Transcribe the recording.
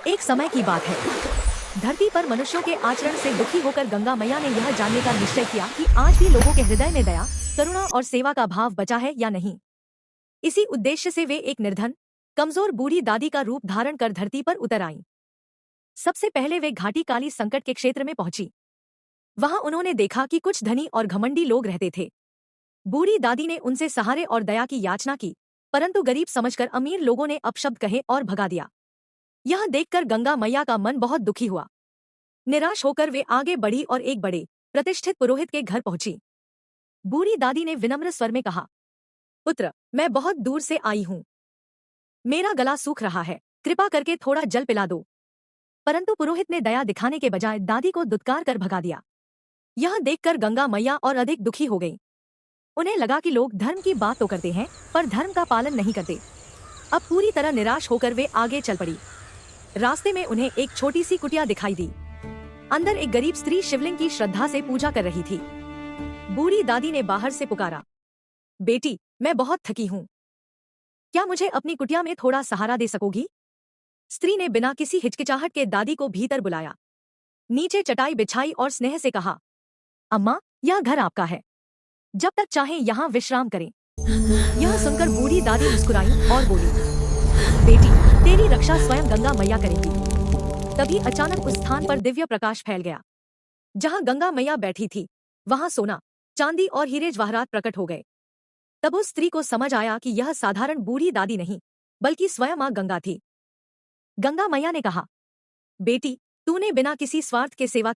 एक समय की बात है। धरती पर मनुष्यों के आचरण से दुखी होकर गंगा मैया ने यह जानने का निश्चय किया कि आज भी लोगों के हृदय में दया, करुणा और सेवा का भाव बचा है या नहीं। इसी उद्देश्य से वे एक निर्धन, कमजोर बूढ़ी दादी का रूप धारण कर धरती पर उतर आईं। सबसे पहले वे घाटी काली संकट के क्षेत्र में पहुंची। वहां उन्होंने देखा कि कुछ धनी और घमंडी लोग रहते थे। बूढ़ी दादी ने उनसे सहारे और दया की याचना की, परंतु गरीब समझकर अमीर लोगों ने अपशब्द कहे और भगा दिया। यह देखकर गंगा मैया का मन बहुत दुखी हुआ। निराश होकर वे आगे बढ़ी और एक बड़े प्रतिष्ठित पुरोहित के घर पहुंची। बूढ़ी दादी ने विनम्र स्वर में कहा, पुत्र, मैं बहुत दूर से आई हूं। मेरा गला सूख रहा है, कृपा करके थोड़ा जल पिला दो। परंतु पुरोहित ने दया दिखाने के बजाय दादी को दुत्कार कर भगा दिया। यह देखकर गंगा मैया और अधिक दुखी हो गई। उन्हें लगा कि लोग धर्म की बात तो करते हैं, पर धर्म का पालन नहीं करते। अब पूरी तरह निराश होकर वे आगे चल पड़ी। रास्ते में उन्हें एक छोटी सी कुटिया दिखाई दी। अंदर एक गरीब स्त्री शिवलिंग की श्रद्धा से पूजा कर रही थी। बूढ़ी दादी ने बाहर से पुकारा, बेटी, मैं बहुत थकी हूँ, क्या मुझे अपनी कुटिया में थोड़ा सहारा दे सकोगी? स्त्री ने बिना किसी हिचकिचाहट के दादी को भीतर बुलाया, नीचे चटाई बिछाई और स्नेह से कहा, अम्मा, यह घर आपका है, जब तक चाहें यहाँ विश्राम करें। यह सुनकर बूढ़ी दादी मुस्कुराई और बोली, बेटी, तेरी रक्षा स्वयं गंगा मैया करेगी। तभी अचानक उस स्थान पर दिव्य प्रकाश फैल गया। जहां गंगा मैया बैठी थी, वहां सोना, चांदी और हीरे जवाहरात प्रकट हो गए। तब उस स्त्री को समझ आया कि यह साधारण बूढ़ी दादी नहीं, बल्कि स्वयं मां गंगा थी। गंगा मैया ने कहा, बेटी, तूने बिना किसी स्वार्थ के सेवा